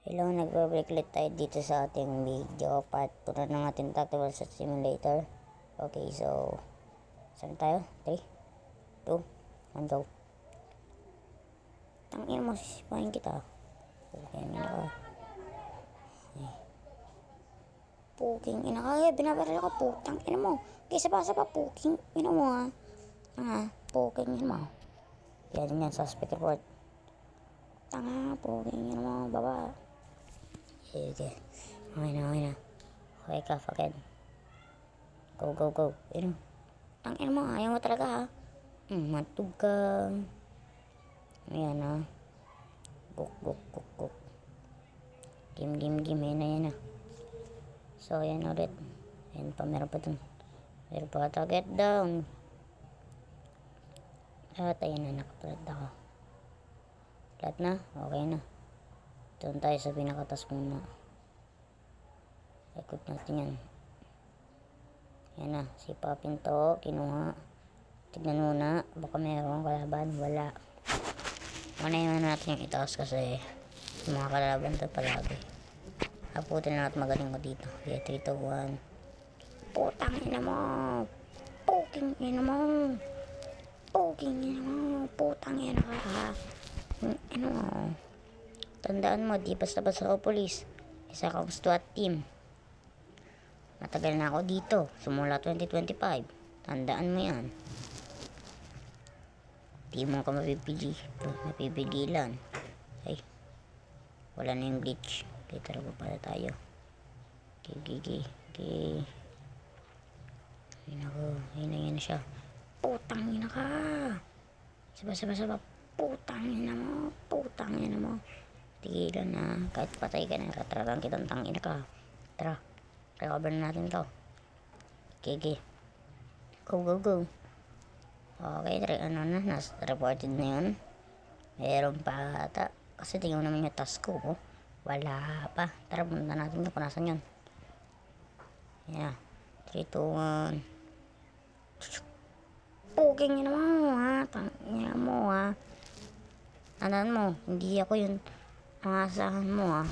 Hello, nagbabalik ulit tayo dito sa ating video. Part 2 na ng ating Tactical Set Simulator. Okay, so saan tayo? 3, 2, 1, go. Tangin mo, sisipahin kita. Puking ina ka. Puking ina ka. Binabaril ako. Putang ina mo. Kaysa pa puking ina mo ha. Puking ina mo. Yan, suspect report. Tanga, puking ina mo. Baba. Okay. Okay na. Okay ka, fucking. Go. Tangin mo, ayaw mo talaga ha. Matug ka. Ayan ha. Guk. Game. Ayan na. So, ayan ulit. Ayan pa, meron pa dun. Meron pa target down. At ayan na, nakapalat ako. Flat na? Okay na. Doon tayo sa pinakatas muna. Ikot natin yan. Yan na, si Papinto, kinuha. Tignan muna, baka mayroong kalaban. Wala. Manayin natin yung itaas kasi mga kalaban ito palagi. Haputin na natin magaling ko dito. Okay, 3, 2, 1. Putang ina mo. Puking ina mo. Putang ina ka. Ano mo. Tandaan mo, di basta-basta ako polis. Isa akong SWAT team. Matagal na ako dito. Simula 2025. Tandaan mo yan. Di mo ka mapipigilan. Ay. Wala na yung glitch. Okay, tara pa pala tayo. Okay. Ayun na siya. Putang ina ka. Saba. Putang ina mo. Tigilan na. Kahit patay ka na. Rataragan kitang tangina ka. Tara. Recover na natin to. Okay. Go. Okay. Reported na yun. Meron pa ata. Kasi tingnan naman yung task ko. Oh. Wala pa. Tara, punta natin ito. Punasan yun. Yeah. 3, 2, 1. Puking nyo naman ha. Tangina mo ha. Tandaan mo. Hindi ako yun. Ang asahan mo ha.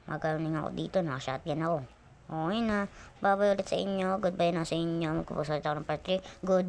Magaling ako dito. Naka-shotgun ako. Okay na. Babay ulit sa inyo. Goodbye na sa inyo. Magpupusalita ako ng part 3. Goodbye.